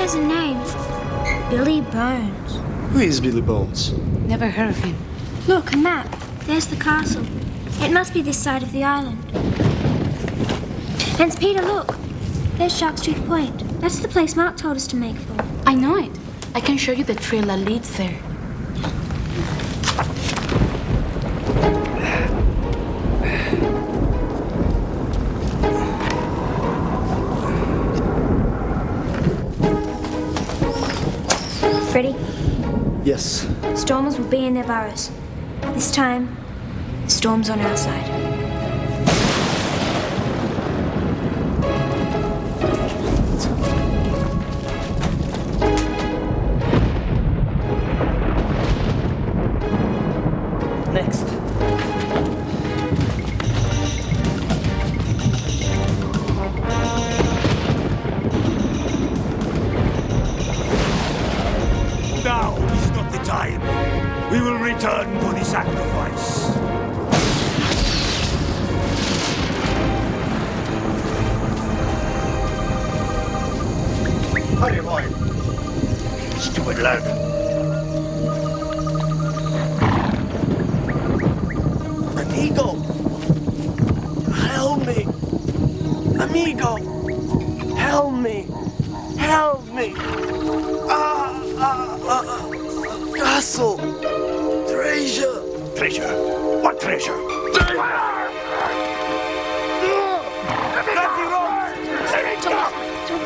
There's a name. Billy Bones. Who is Billy Bones? Never heard of him. Look, a map. There's the castle. It must be this side of the island. Hans-Peter, look. There's Shark's Tooth Point. That's the place Mark told us to make for. I know it. I can show you the trail that leads there. Ready? Yes. Stormers will be in their burrows. This time, the storm's on our side. Next. Now is not the time. We will return for the sacrifice. Hurry, boy. Stupid lad. Amigo! Help me! Amigo! Help me! Help me! Castle! Treasure! Treasure? What treasure?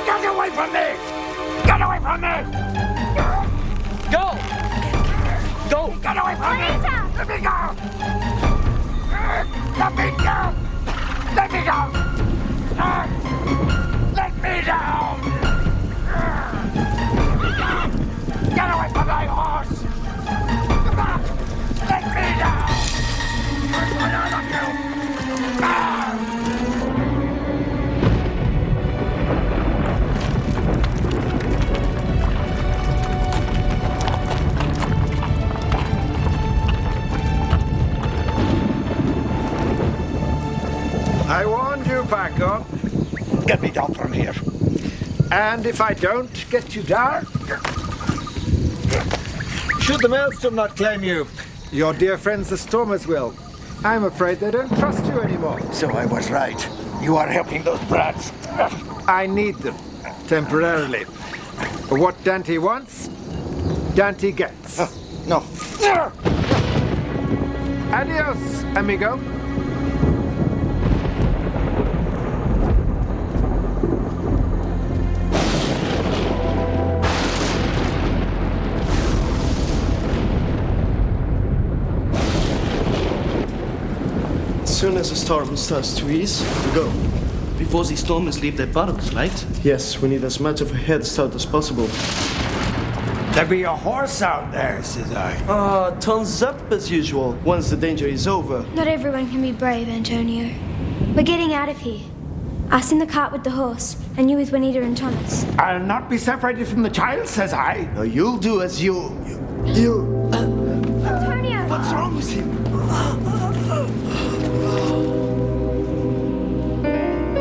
Get away from me! Get away from me! Go! Go! Get away from me! Let me go! Let me go! Let me go! Let me down! Get away from my horse! Let me down! I warned you, Paco. Get me down from here. And if I don't get you down, should the Maelstrom not claim you, your dear friends the Stormers will. I'm afraid they don't trust you anymore. So I was right. You are helping those brats. I need them, temporarily. What Dante wants, Dante gets. No. Adios, amigo. As soon as the storm starts to ease, we go. Before the stormers leave their burrows, right? Yes, we need as much of a head start as possible. There be a horse out there, says I. Thumbs up as usual, once the danger is over. Not everyone can be brave, Antonio. We're getting out of here. Us in the cart with the horse, and you with Juanita and Tomas. I'll not be separated from the child, says I. Now you'll do as you... Antonio! What's wrong with him?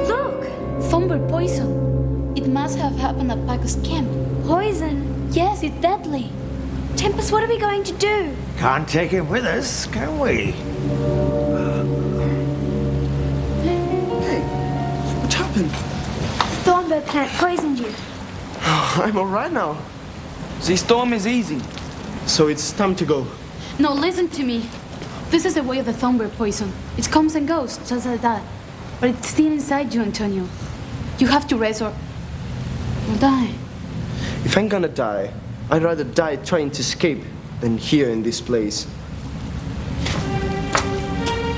Look! Thornberg poison. It must have happened at Paco's camp. Poison. Yes, it's deadly. Tempus, what are we going to do? Can't take him with us, can we? Hey, what happened? Thornberg plant poisoned you. I'm alright now. The storm is easy. So it's time to go. No, listen to me. This is the way of the Thornberg poison. It comes and goes, just like that. But it's still inside you, Antonio. You have to rest or die. If I'm gonna die, I'd rather die trying to escape than here in this place.